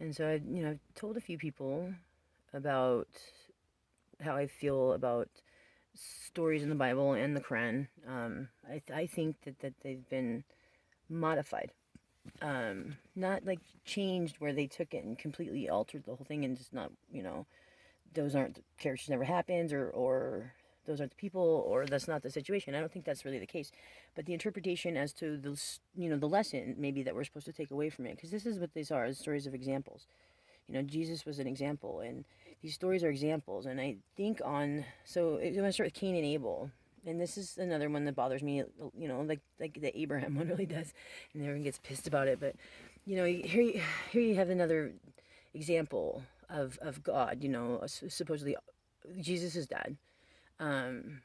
And so I've told a few people about how I feel about stories in the Bible and the Quran. I think that they've been modified, not like changed where they took it and completely altered the whole thing and just not, those aren't the characters never happens, or those aren't the people, or that's not the situation. I don't think that's really the case, but the interpretation as to the lesson maybe that we're supposed to take away from it, because this is what these are: stories of examples. Jesus was an example, and these stories are examples. And I think so I'm gonna start with Cain and Abel, and this is another one that bothers me. Like the Abraham one really does, and everyone gets pissed about it. But here you have another example of God. Supposedly Jesus' dad, um,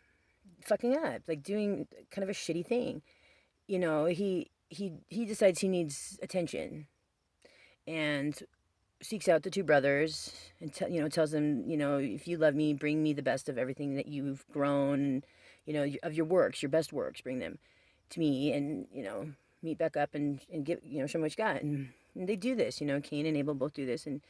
fucking up, like doing kind of a shitty thing. He decides he needs attention, and seeks out the two brothers and tells them, if you love me, bring me the best of everything that you've grown, of your works, your best works, bring them to me, and meet back up and give, show me what you got. And they do this. Cain and Abel both do this. And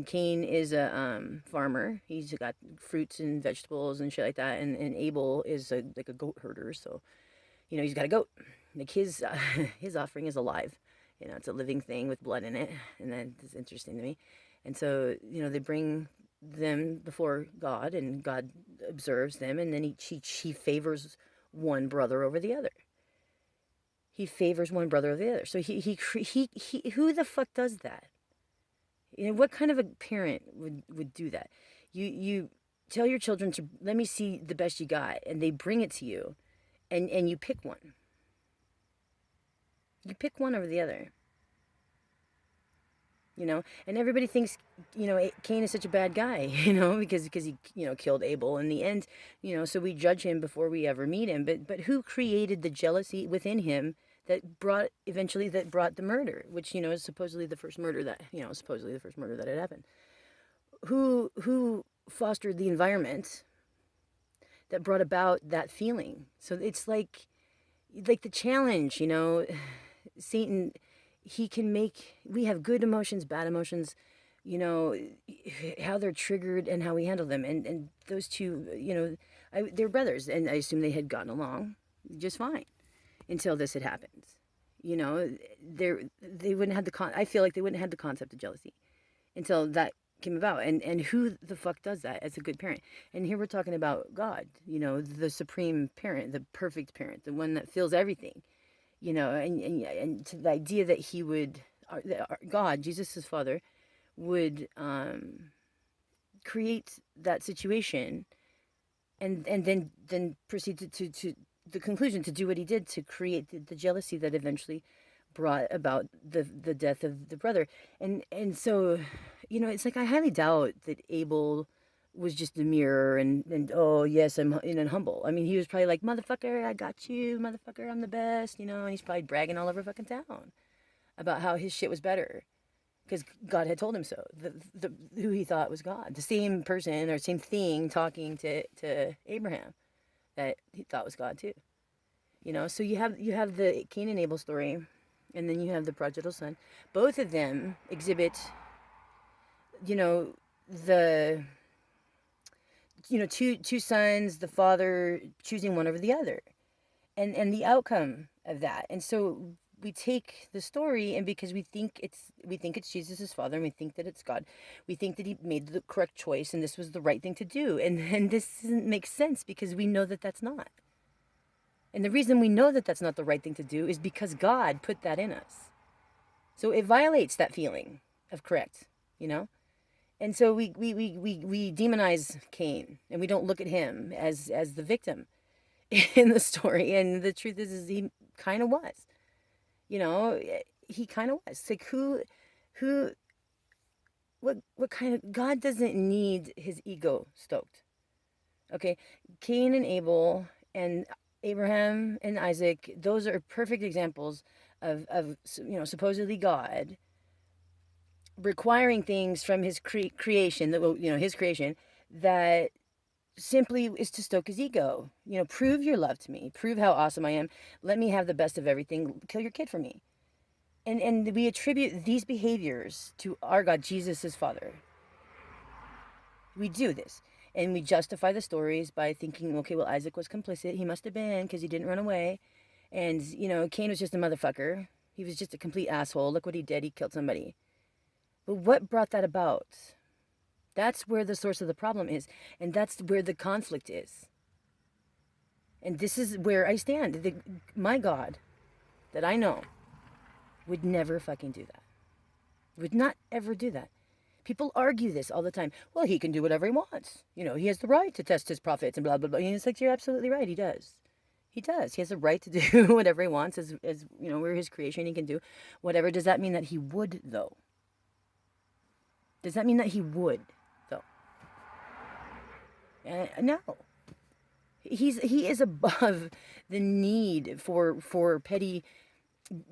Cain is a farmer. He's got fruits and vegetables and shit like that. And Abel is like a goat herder. So he's got a goat. Like his offering is alive. It's a living thing with blood in it, and that is interesting to me. And so they bring them before God, and God observes them, and then he favors one brother over the other. He favors one brother over the other. So he who the fuck does that? What kind of a parent would do that? You tell your children to let me see the best you got, and they bring it to you, and you pick one. You pick one over the other. And everybody thinks, Cain is such a bad guy, because he, killed Abel in the end, so we judge him before we ever meet him. But who created the jealousy within him that brought the murder, which, is supposedly the first murder that had happened? Who fostered the environment that brought about that feeling? So it's like the challenge, Satan, we have good emotions, bad emotions, how they're triggered and how we handle them. And those two, they're brothers, and I assume they had gotten along just fine until this had happened. They wouldn't have I feel like they wouldn't have the concept of jealousy until that came about. And who the fuck does that as a good parent? And here we're talking about God, the supreme parent, the perfect parent, the one that feels everything, and to the idea that he would, God, Jesus' father, would create that situation, and then proceed to the conclusion to do what he did to create the jealousy that eventually brought about the death of the brother. And so, it's like I highly doubt that Abel was just a mirror and oh yes, I'm humble. I mean, he was probably like, motherfucker, I got you, motherfucker, I'm the best, and he's probably bragging all over fucking town about how his shit was better because God had told him so. Who he thought was God, the same person or same thing talking to Abraham that he thought was God too. So you have the Cain and Abel story, and then you have the prodigal son. Both of them exhibit, the two sons, the father choosing one over the other, and the outcome of that. And so we take the story, and because we think it's Jesus' father, and we think that it's God, we think that he made the correct choice, and this was the right thing to do, and this doesn't make sense because we know that that's not. And the reason we know that that's not the right thing to do is because God put that in us. So it violates that feeling of correct, And so we demonize Cain, and we don't look at him as the victim in the story. And the truth is he kind of was. He kind of was. It's like who what kind of God doesn't need his ego stoked. Okay, Cain and Abel and Abraham and Isaac, those are perfect examples of supposedly God requiring things from his creation, his creation, that simply is to stoke his ego. Prove your love to me. Prove how awesome I am. Let me have the best of everything. Kill your kid for me. And we attribute these behaviors to our God, Jesus' father. We do this. And we justify the stories by thinking, okay, well, Isaac was complicit. He must have been because he didn't run away. And, Cain was just a motherfucker. He was just a complete asshole. Look what he did. He killed somebody. But what brought that about? That's where the source of the problem is. And that's where the conflict is. And this is where I stand. My God that I know would never fucking do that. Would not ever do that. People argue this all the time. Well, he can do whatever he wants. He has the right to test his prophets and blah, blah, blah. And it's like, you're absolutely right. He does. He does. He has the right to do whatever he wants. As we're his creation. He can do whatever. Does that mean that he would, though? Does that mean that he would, though? No. He is above the need for petty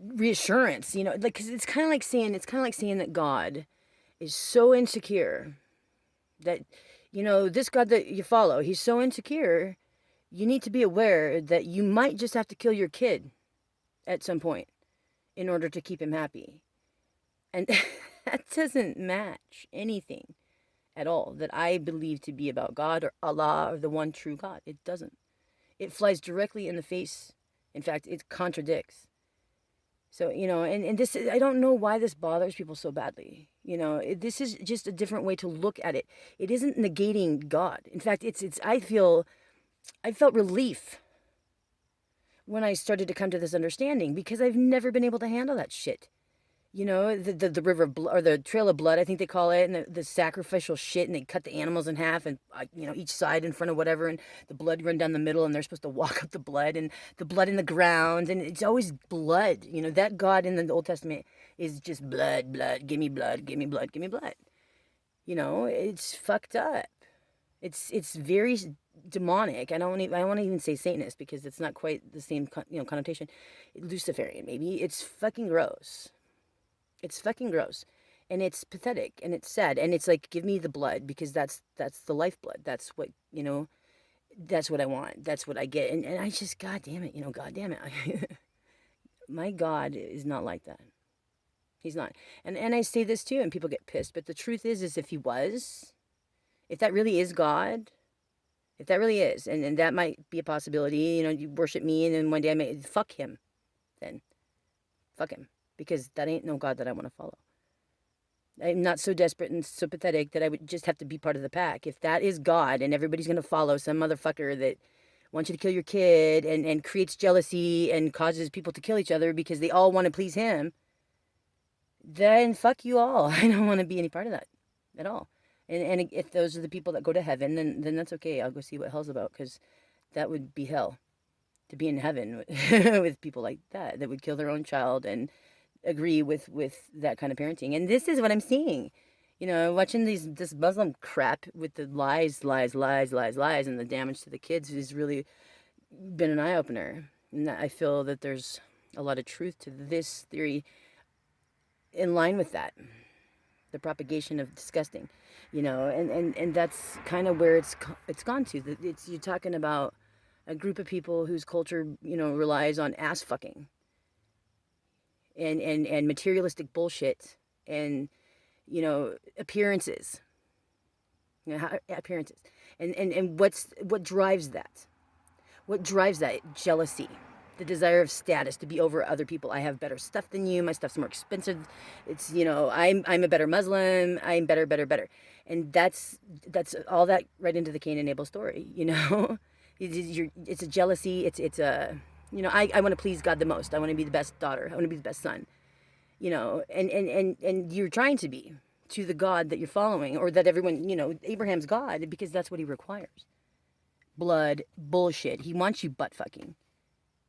reassurance. Cause it's kind of like saying that God is so insecure that, this God that you follow, he's so insecure, you need to be aware that you might just have to kill your kid at some point in order to keep him happy. And that doesn't match anything at all that I believe to be about God or Allah or the one true God. It doesn't. It flies directly in the face. In fact, it contradicts. So, and this, I don't know why this bothers people so badly. This is just a different way to look at it. It isn't negating God. In fact, I felt relief when I started to come to this understanding because I've never been able to handle that shit. The river of blood, or the trail of blood, I think they call it, and the sacrificial shit, and they cut the animals in half, and each side in front of whatever, and the blood run down the middle, and they're supposed to walk up the blood, and the blood in the ground, and it's always blood. That God in the Old Testament is just blood, blood, give me blood, give me blood, give me blood. It's fucked up. It's very demonic. I don't want to even say Satanist because it's not quite the same connotation. Luciferian, maybe. It's fucking gross. It's fucking gross, and it's pathetic, and it's sad, and it's like, give me the blood because that's the lifeblood. That's what that's what I want. That's what I get, and I just, God damn it, God damn it, my God is not like that. He's not, and I say this too, and people get pissed, but the truth is if that really is God, if that really is, and that might be a possibility, you worship me, and then one day I may fuck him, then fuck him. Because that ain't no God that I want to follow. I'm not so desperate and so pathetic that I would just have to be part of the pack. If that is God and everybody's going to follow some motherfucker that wants you to kill your kid and creates jealousy and causes people to kill each other because they all want to please him, then fuck you all. I don't want to be any part of that at all. And if those are the people that go to heaven, then that's okay. I'll go see what hell's about because that would be hell. To be in heaven with people like that would kill their own child and agree with that kind of parenting. And this is what I'm seeing, watching this Muslim crap with the lies, and the damage to the kids has really been an eye-opener. And I feel that there's a lot of truth to this theory in line with that, the propagation of disgusting, and that's kind of where it's gone to. You're talking about a group of people whose culture, relies on ass fucking and materialistic bullshit and, appearances. Appearances. And what drives that? What drives that? Jealousy. The desire of status, to be over other people. I have better stuff than you. My stuff's more expensive. It's, I'm a better Muslim. I'm better. And that's all that right into the Cain and Abel story, It's a jealousy. It's a, I want to please God the most. I want to be the best daughter. I want to be the best son, and you're trying to be to the God that you're following, or that everyone, Abraham's God, because that's what he requires. Blood, bullshit. He wants you butt fucking.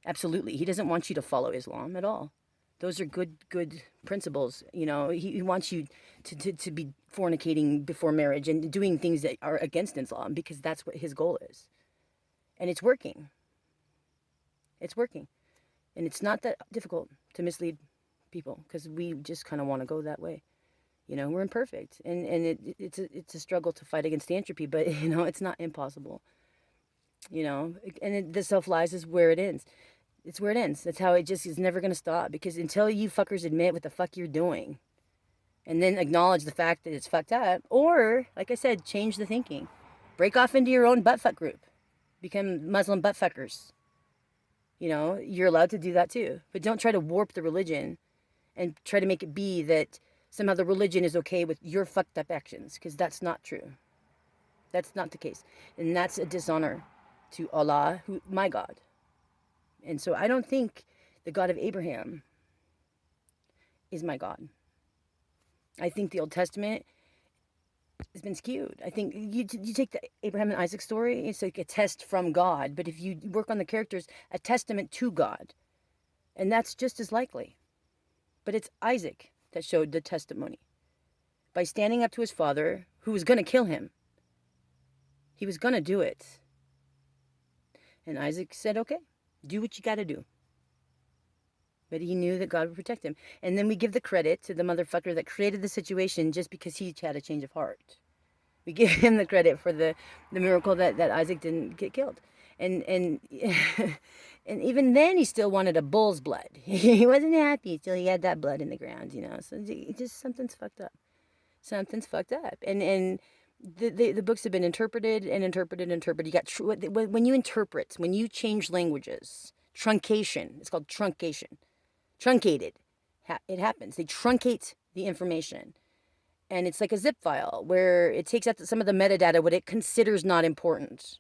Absolutely. He doesn't want you to follow Islam at all. Those are good principles. He wants you to be fornicating before marriage and doing things that are against Islam because that's what his goal is. And it's working. It's working. And it's not that difficult to mislead people because we just kind of want to go that way. We're imperfect. And it's a struggle to fight against the entropy, but, it's not impossible. And the self-lies is where it ends. It's where it ends. That's how it just is never going to stop. Because until you fuckers admit what the fuck you're doing and then acknowledge the fact that it's fucked up, or, like I said, change the thinking. Break off into your own buttfuck group. Become Muslim buttfuckers. You know, you're allowed to do that too. But don't try to warp the religion and try to make it be that somehow the religion is okay with your fucked up actions, because that's not true. That's not the case. And that's a dishonor to Allah, who, my God. And so I don't think the God of Abraham is my God. I think the Old Testament has been skewed. I think you take the Abraham and Isaac story, it's like a test from God. But if you work on the characters, a testament to God. And that's just as likely. But it's Isaac that showed the testimony. By standing up to his father, who was going to kill him. He was going to do it. And Isaac said, okay, do what you got to do. But he knew that God would protect him. And then we give the credit to the motherfucker that created the situation just because he had a change of heart. We give him the credit for the miracle that Isaac didn't get killed. And and even then he still wanted a bull's blood. He wasn't happy until he had that blood in the ground, you know. So just something's fucked up. Something's fucked up. And the books have been interpreted and interpreted and interpreted. You got when you interpret, when you change languages, truncation. It's called truncation. Truncated. It happens. They truncate the information. And it's like a zip file where it takes out some of the metadata, what it considers not important.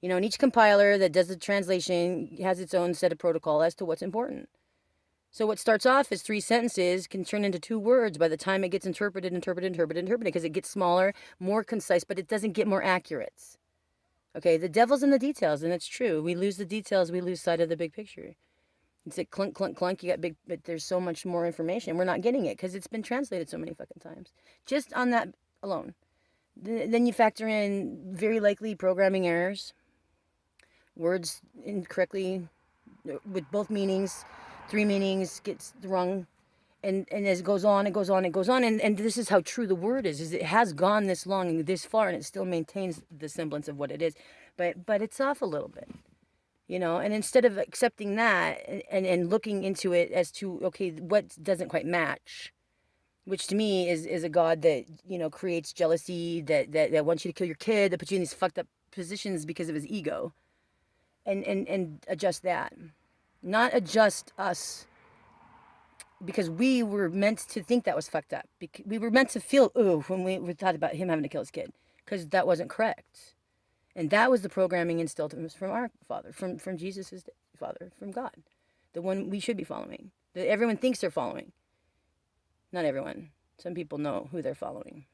You know, and each compiler that does the translation has its own set of protocol as to what's important. So what starts off as 3 sentences can turn into 2 words by the time it gets interpreted, because it gets smaller, more concise, but it doesn't get more accurate. Okay, the devil's in the details, and it's true. We lose the details, we lose sight of the big picture. It's like clunk, clunk, clunk, you got big, but there's so much more information. We're not getting it because it's been translated so many fucking times. Just on that alone. Then you factor in very likely programming errors, words incorrectly, with both meanings, 3 meanings, gets wrong. And as it goes on, it goes on, it goes on. And this is how true the word is it has gone this long and this far, and it still maintains the semblance of what it is. But it's off a little bit. You know, and instead of accepting that and looking into it as to, okay, what doesn't quite match, which to me is a God that, you know, creates jealousy, that wants you to kill your kid, that puts you in these fucked up positions because of his ego, and adjust that. Not adjust us, because we were meant to think that was fucked up. We were meant to feel, ooh, when we thought about him having to kill his kid, because that wasn't correct. And that was the programming instilled from our Father, from Jesus' Father, from God. The one we should be following. That everyone thinks they're following. Not everyone. Some people know who they're following.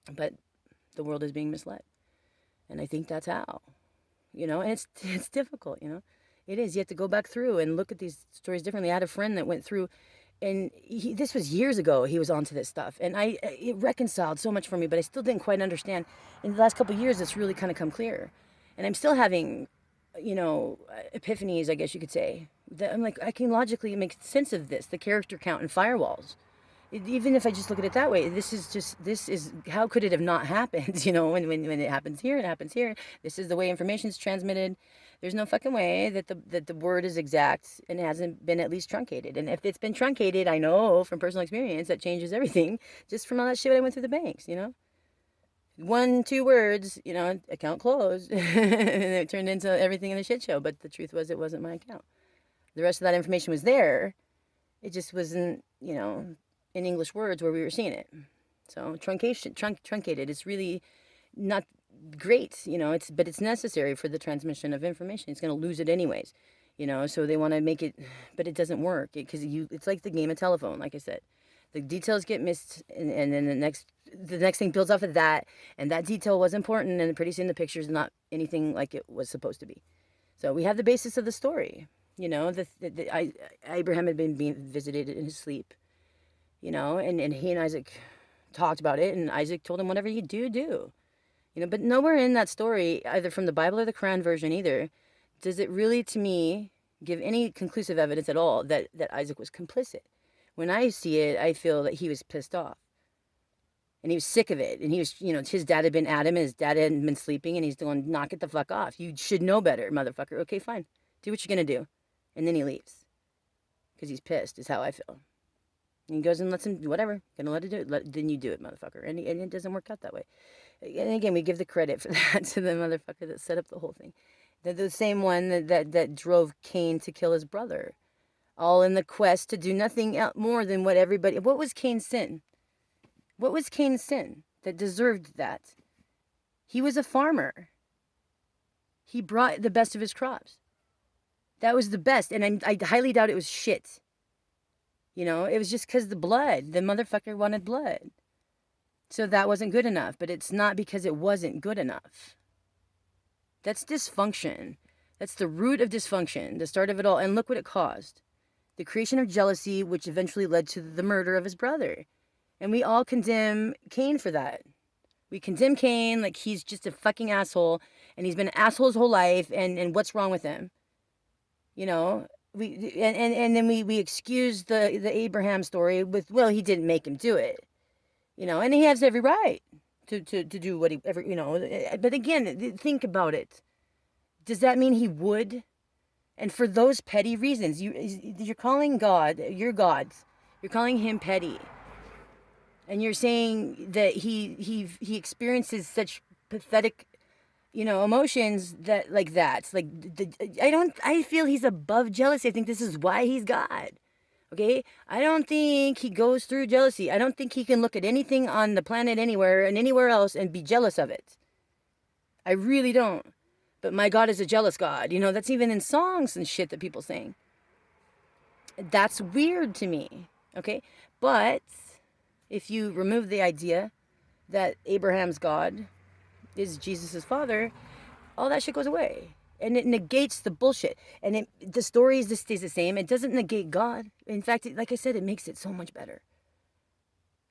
But the world is being misled. And I think that's how. You know, and it's difficult, you know. It is. You have to go back through and look at these stories differently. I had a friend that went through, and this was years ago, he was onto this stuff. And it reconciled so much for me, but I still didn't quite understand. In the last couple of years, it's really kind of come clear. And I'm still having, you know, epiphanies, I guess you could say. That I'm like, I can logically make sense of this, the character count and firewalls. Even if I just look at it that way, this is, how could it have not happened? You know, when it happens here, it happens here. This is the way information is transmitted. There's no fucking way that the word is exact and hasn't been at least truncated. And if it's been truncated, I know from personal experience that changes everything, just from all that shit I went through the banks, you know. 1, 2 words, you know, account closed. And it turned into everything in the shit show. But the truth was, it wasn't my account. The rest of that information was there. It just wasn't, you know, in English words where we were seeing it. So truncated. It's really not great, you know. But it's necessary for the transmission of information. It's going to lose it anyways, you know. So they want to make it, but it doesn't work because it's like the game of telephone. Like I said, the details get missed, and then the next thing builds off of that, and that detail was important, and pretty soon the picture's not anything like it was supposed to be. So we have the basis of the story, you know. Abraham had been being visited in his sleep. You know, and he and Isaac talked about it, and Isaac told him, whatever you do. You know, but nowhere in that story, either from the Bible or the Quran version either, does it really, to me, give any conclusive evidence at all that Isaac was complicit. When I see it, I feel that he was pissed off. And he was sick of it. And he was, you know, his dad had been at him, and his dad hadn't been sleeping, and he's going, knock it the fuck off. You should know better, motherfucker. Okay, fine. Do what you're going to do. And then he leaves. Because he's pissed, is how I feel. And he goes and lets him, whatever, gonna let it do it. Then you do it, motherfucker. And it doesn't work out that way. And again, we give the credit for that to the motherfucker that set up the whole thing. The same one that drove Cain to kill his brother. All in the quest to do nothing more than what everybody... What was Cain's sin? What was Cain's sin that deserved that? He was a farmer. He brought the best of his crops. That was the best. And I highly doubt it was shit. You know, it was just because the blood. The motherfucker wanted blood. So that wasn't good enough. But it's not because it wasn't good enough. That's dysfunction. That's the root of dysfunction. The start of it all. And look what it caused. The creation of jealousy, which eventually led to the murder of his brother. And we all condemn Cain for that. We condemn Cain like he's just a fucking asshole. And he's been an asshole his whole life. And what's wrong with him? You know? And then we excuse the Abraham story with, well, he didn't make him do it. You know? And he has every right to do what he ever, you know. But again, think about it. Does that mean he would? And for those petty reasons, you're calling God, your gods, you're calling him petty. And you're saying that he experiences such pathetic, you know, emotions that like that. It's like, I feel he's above jealousy. I think this is why he's God. Okay? I don't think he goes through jealousy. I don't think he can look at anything on the planet anywhere and anywhere else and be jealous of it. I really don't. But my God is a jealous God. You know, that's even in songs and shit that people sing. That's weird to me. Okay? But if you remove the idea that Abraham's God is Jesus' father, all that shit goes away. And it negates the bullshit. And the story stays the same. It doesn't negate God. In fact, like I said, it makes it so much better.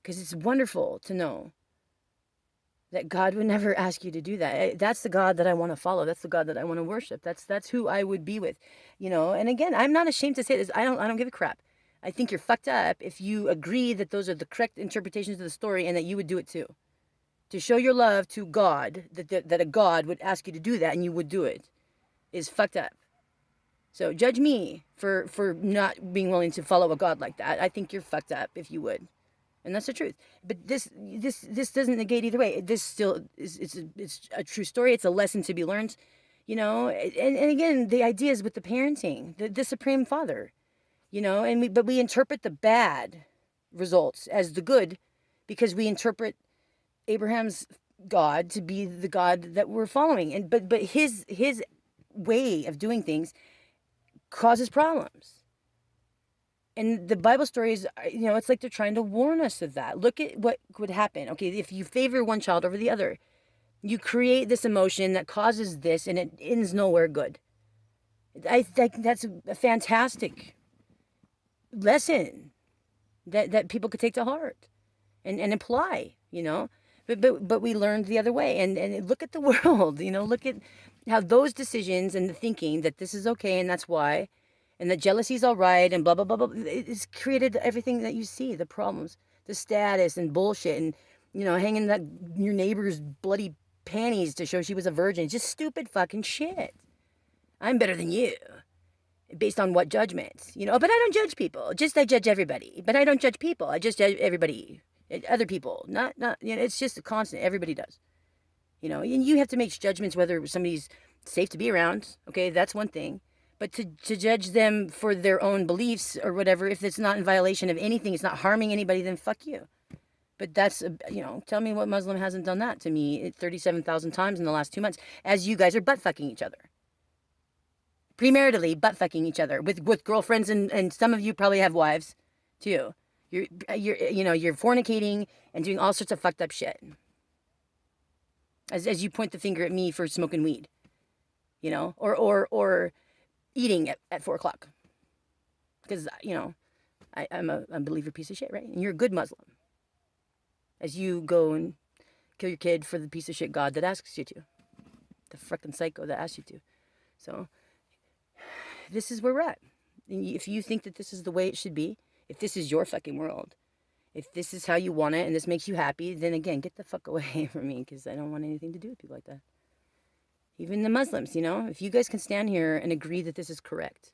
Because it's wonderful to know that God would never ask you to do that. That's the God that I want to follow. That's the God that I want to worship. That's who I would be with. You know, and again, I'm not ashamed to say this. I don't give a crap. I think you're fucked up if you agree that those are the correct interpretations of the story and that you would do it too. To show your love to God, that a God would ask you to do that and you would do it, is fucked up. So judge me for not being willing to follow a God like that. I think you're fucked up if you would. And that's the truth. But this doesn't negate either way. This still it's a true story. It's a lesson to be learned, you know. And again, the idea is with the parenting, the Supreme Father, you know. But we interpret the bad results as the good, because we interpret Abraham's God to be the God that we're following. And but his way of doing things causes problems. And the Bible stories, you know, it's like they're trying to warn us of that. Look at what would happen. Okay, if you favor one child over the other, you create this emotion that causes this, and it ends nowhere good. I think that's a fantastic lesson that people could take to heart and apply, you know. But we learned the other way. And look at the world, you know. Look at how those decisions and the thinking that this is okay and that's why, and that jealousy is all right, and blah, blah, blah, blah. It's created everything that you see, the problems, the status and bullshit, and, you know, hanging your neighbor's bloody panties to show she was a virgin. Just stupid fucking shit. I'm better than you. Based on what judgments? You know, but I don't judge people. I judge everybody. But I don't judge people. I just judge everybody. Other people. Not, you know, it's just a constant. Everybody does. You know, and you have to make judgments whether somebody's safe to be around. Okay, that's one thing. But to judge them for their own beliefs or whatever, if it's not in violation of anything, it's not harming anybody, then fuck you. But that's, you know, tell me what Muslim hasn't done that to me 37,000 times in the last 2 months, as you guys are butt fucking each other. Premaritally butt fucking each other with girlfriends, and some of you probably have wives too. You're fornicating and doing all sorts of fucked up shit. As you point the finger at me for smoking weed, you know, or eating at 4 o'clock. Because, you know, I'm a unbeliever piece of shit, right? And you're a good Muslim. As you go and kill your kid for the piece of shit God that asks you to. The frickin' psycho that asks you to. So, this is where we're at. And if you think that this is the way it should be, if this is your fucking world, if this is how you want it and this makes you happy, then again, get the fuck away from me, because I don't want anything to do with people like that. Even the Muslims, if you guys can stand here and agree that this is correct,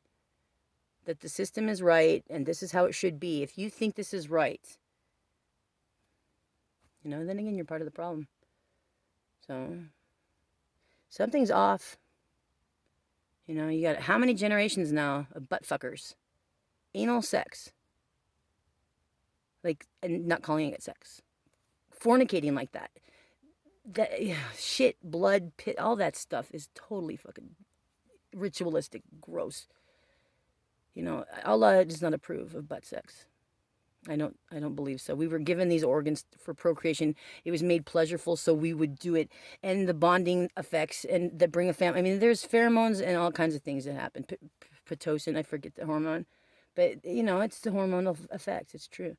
that the system is right and this is how it should be, if you think this is right, then again, you're part of the problem. So, something's off. You got how many generations now of butt fuckers? Anal sex. And not calling it sex. Fornicating like that. Shit, blood, pit, all that stuff is totally fucking ritualistic, gross. Allah does not approve of butt sex. I don't believe so. We were given these organs for procreation. It was made pleasurable so we would do it. And the bonding effects and that bring a family. I mean, there's pheromones and all kinds of things that happen. Pitocin, I forget the hormone. But, it's the hormonal effects. It's true.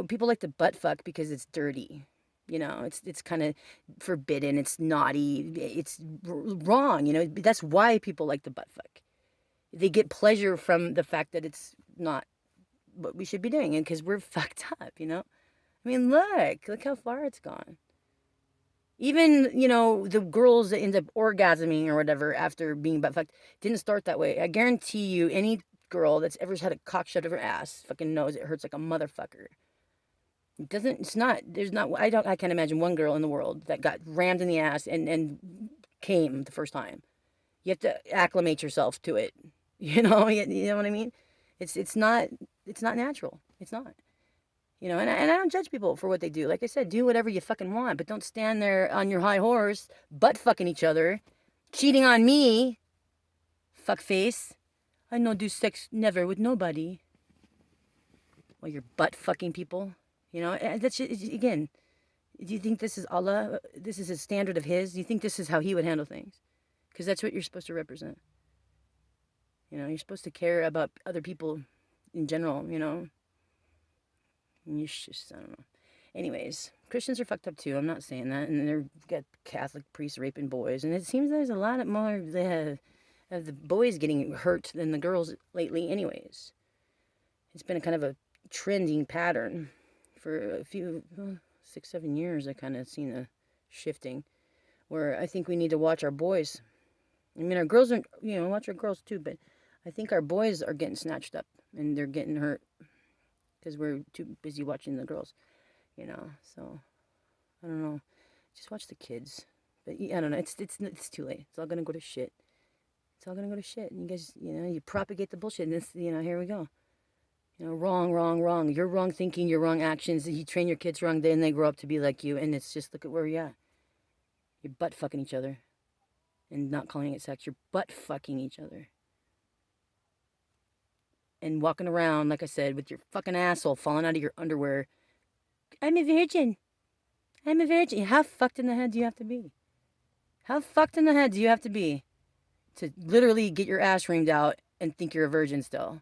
People like to butt fuck because it's dirty. It's kind of forbidden. It's naughty. It's wrong. That's why people like to butt fuck. They get pleasure from the fact that it's not what we should be doing, and because we're fucked up, I mean, look how far it's gone. Even, the girls that end up orgasming or whatever after being butt fucked didn't start that way. I guarantee you, any girl that's ever had a cock shoved up her ass fucking knows it hurts like a motherfucker. I can't imagine one girl in the world that got rammed in the ass and came the first time. You have to acclimate yourself to it. You know what I mean? It's not natural. It's not. And I don't judge people for what they do. Like I said, do whatever you fucking want, but don't stand there on your high horse, butt fucking each other, cheating on me, fuckface. I no do sex never with nobody. Well, you're butt fucking people. That's again. Do you think this is Allah? This is a standard of His? Do you think this is how He would handle things? Because that's what you're supposed to represent. You're supposed to care about other people in general, And you just, I don't know. Anyways, Christians are fucked up too. I'm not saying that. And they've got Catholic priests raping boys. And it seems there's a lot more of the boys getting hurt than the girls lately anyways. It's been a kind of a trending pattern for a few, 6-7 years. I kind of seen a shifting where I think we need to watch our boys. I mean, our girls are, watch our girls too, but I think our boys are getting snatched up and they're getting hurt because we're too busy watching the girls, so I don't know. Just watch the kids. But I don't know. It's too late. It's all going to go to shit. It's all going to go to shit. And you guys, you propagate the bullshit and this, here we go. Wrong. You're wrong thinking, you're wrong actions. You train your kids wrong, then they grow up to be like you. And it's just, look at where you're at. You're butt fucking each other. And not calling it sex. You're butt fucking each other. And walking around, like I said, with your fucking asshole falling out of your underwear. I'm a virgin. How fucked in the head do you have to be? How fucked in the head do you have to be to literally get your ass reamed out and think you're a virgin still?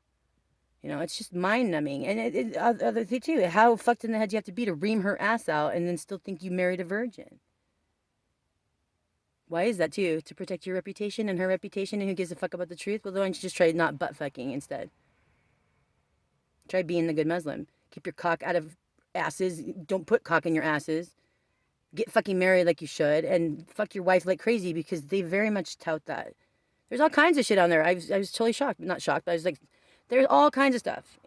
It's just mind-numbing. And other thing too, how fucked in the head do you have to be to ream her ass out and then still think you married a virgin? Why is that too? To protect your reputation and her reputation, and who gives a fuck about the truth? Well, why don't you just try not butt fucking instead? Try being the good Muslim. Keep your cock out of asses. Don't put cock in your asses. Get fucking married like you should, and fuck your wife like crazy, because they very much tout that. There's all kinds of shit on there. I was totally shocked. Not shocked, but I was like, there's all kinds of stuff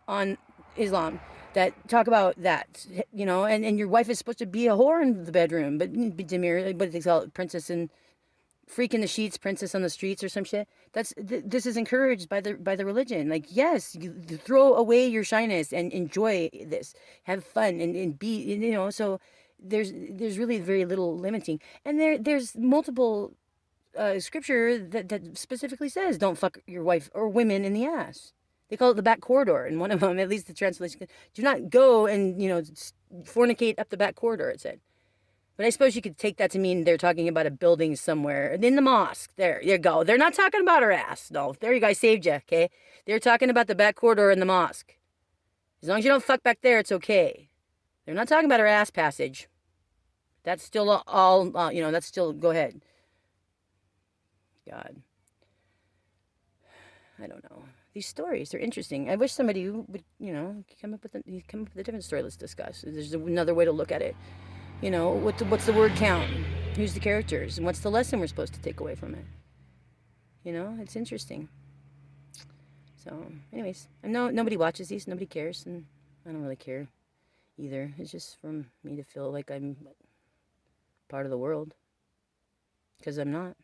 on Islam that talk about that, and your wife is supposed to be a whore in the bedroom, but be demure, what they call it, princess and freak in the sheets, princess on the streets or some shit. This is encouraged by the religion. Like, yes, you throw away your shyness and enjoy this, have fun and be, so there's really very little limiting. And there's multiple scripture that specifically says don't fuck your wife or women in the ass. They call it the back corridor, and one of them, at least the translation, do not go and, fornicate up the back corridor, it said. But I suppose you could take that to mean they're talking about a building somewhere. In the mosque, there you go. They're not talking about her ass. No, there you go, I saved you, okay? They're talking about the back corridor in the mosque. As long as you don't fuck back there, it's okay. They're not talking about her ass passage. That's still all, that's still, go ahead. God. I don't know. These stories are interesting. I wish somebody would, come up with a different story. Let's discuss. There's another way to look at it. What's the word count? Who's the characters? And what's the lesson we're supposed to take away from it? It's interesting. So, anyways, I know nobody watches these, nobody cares, and I don't really care either. It's just for me to feel like I'm part of the world, because I'm not.